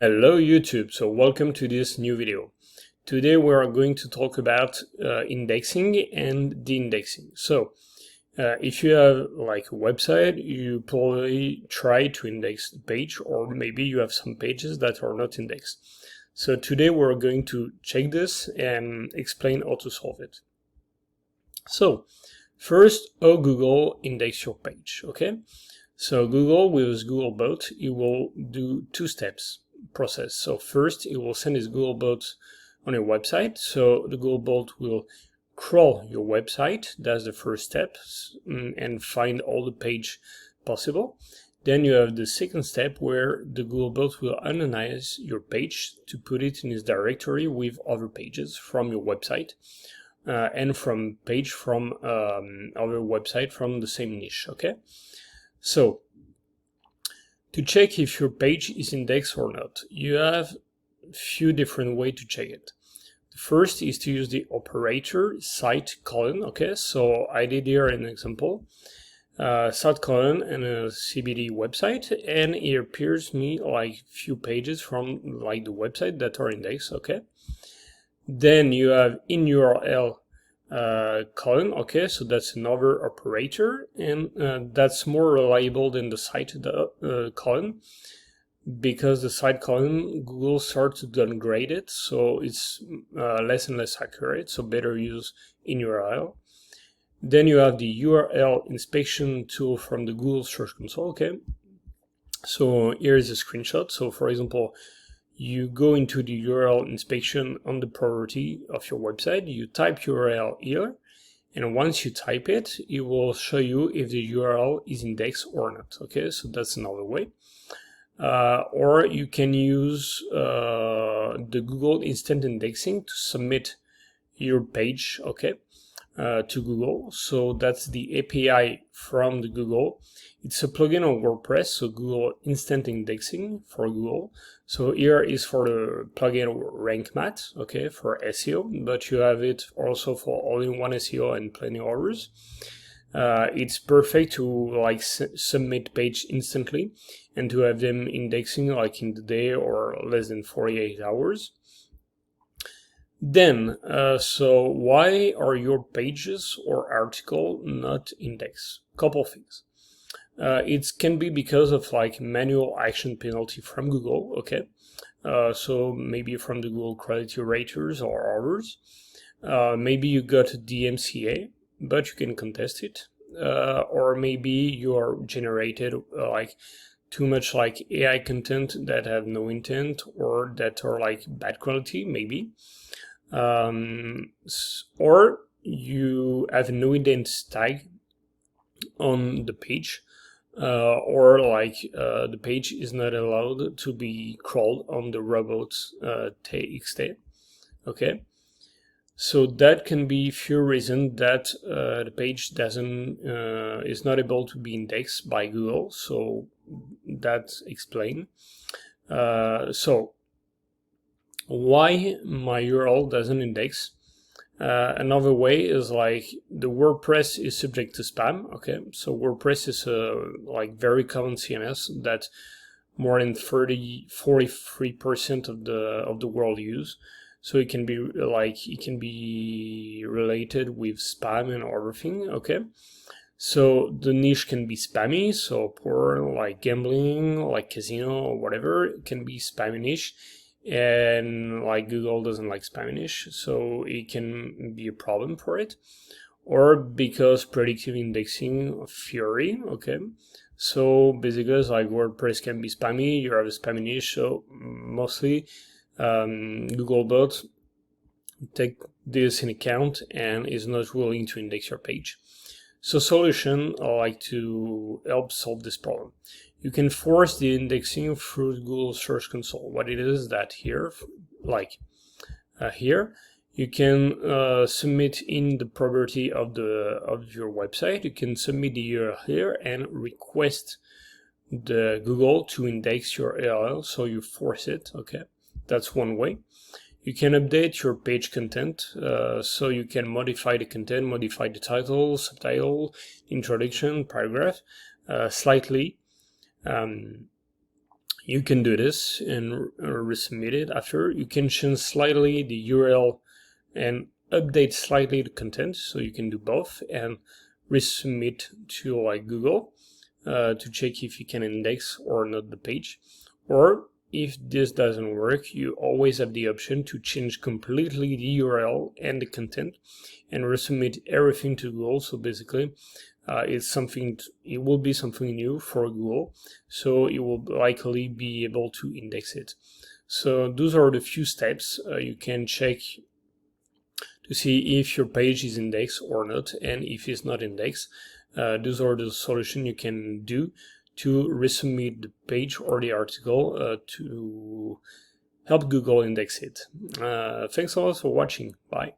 Hello YouTube, so welcome to this new video. Today we are going to talk about indexing and de-indexing. So if you have like a website, you probably try to index the page, or maybe you have some pages that are not indexed. So today we're going to check this and explain how to solve it. So first, how Google index your page, okay? So Google, with Googlebot, it will do two steps process. So first, it will send its Googlebot on your website. So the Googlebot will crawl your website. That's the first step, and find all the page possible. Then you have the second step where the Googlebot will analyze your page to put it in its directory with other pages from your website. And from page from other website from the same niche, okay? So, to check if your page is indexed or not, you have a few different ways to check it. The first is to use the operator site colon, okay? So I did here an example, site colon and a CBD website, and it appears me like few pages from like the website that are indexed, okay? Then you have inurl column, okay, so that's another operator, and that's more reliable than the site column, because the site column Google starts to downgrade it, so it's less and less accurate, so better use inurl. Then you have the URL inspection tool from the Google Search Console, okay. So here is a screenshot. So for example, you go into the URL inspection on the property of your website, you type URL here, and once you type it, it will show you if the URL is indexed or not, okay? So that's another way. Or you can use the Google Instant Indexing to submit your page, okay, to Google. So that's the API from the Google. It's a plugin on WordPress, so Google Instant Indexing for Google. So here is for the plugin Rank Math, okay, for SEO, but you have it also for all-in-one SEO and plenty others. It's perfect to like submit page instantly and to have them indexing like in the day or less than 48 hours. Then, so why are your pages or article not indexed? Couple things. It can be because of like manual action penalty from Google, okay? So maybe from the Google Quality Raters or others. Maybe you got DMCA, but you can contest it. Or maybe you are generated like too much like AI content that have no intent or that are like bad quality, maybe. Or you have no indent tag on the page. Or like the page is not allowed to be crawled on the robots txt, okay? So that can be few reasons that the page doesn't is not able to be indexed by Google. So that's explained. So why my URL doesn't index? Another way is like the WordPress is subject to spam, okay? So WordPress is a like very common CMS that more than 43% of the world use. So it can be like, it can be related with spam and everything, okay? So the niche can be spammy, so porn, like gambling, like casino or whatever, it can be spammy niche. And like Google doesn't like Spanish, so it can be a problem for it. Or because predictive indexing theory, okay? So basically it's like WordPress can be spammy, you have a spammy niche, so mostly Googlebot take this in account and is not willing to index your page. So solution, I like to help solve this problem. You can force the indexing through Google Search Console. What it is that here, like here, you can submit in the property of your website. You can submit the URL here and request the Google to index your URL. So you force it. Okay, that's one way. You can update your page content, so you can modify the content, modify the title, subtitle, introduction, paragraph slightly. you can do this and resubmit it after. You can change slightly the URL and update slightly the content, so you can do both and resubmit to like Google to check if you can index or not the page. Or if this doesn't work, you always have the option to change completely the URL and the content and resubmit everything to Google. So basically it will be something new for Google, so it will likely be able to index it. So those are the few steps you can check to see if your page is indexed or not, and if it's not indexed, those are the solutions you can do to resubmit the page or the article to help Google index it. Thanks a lot for watching. Bye.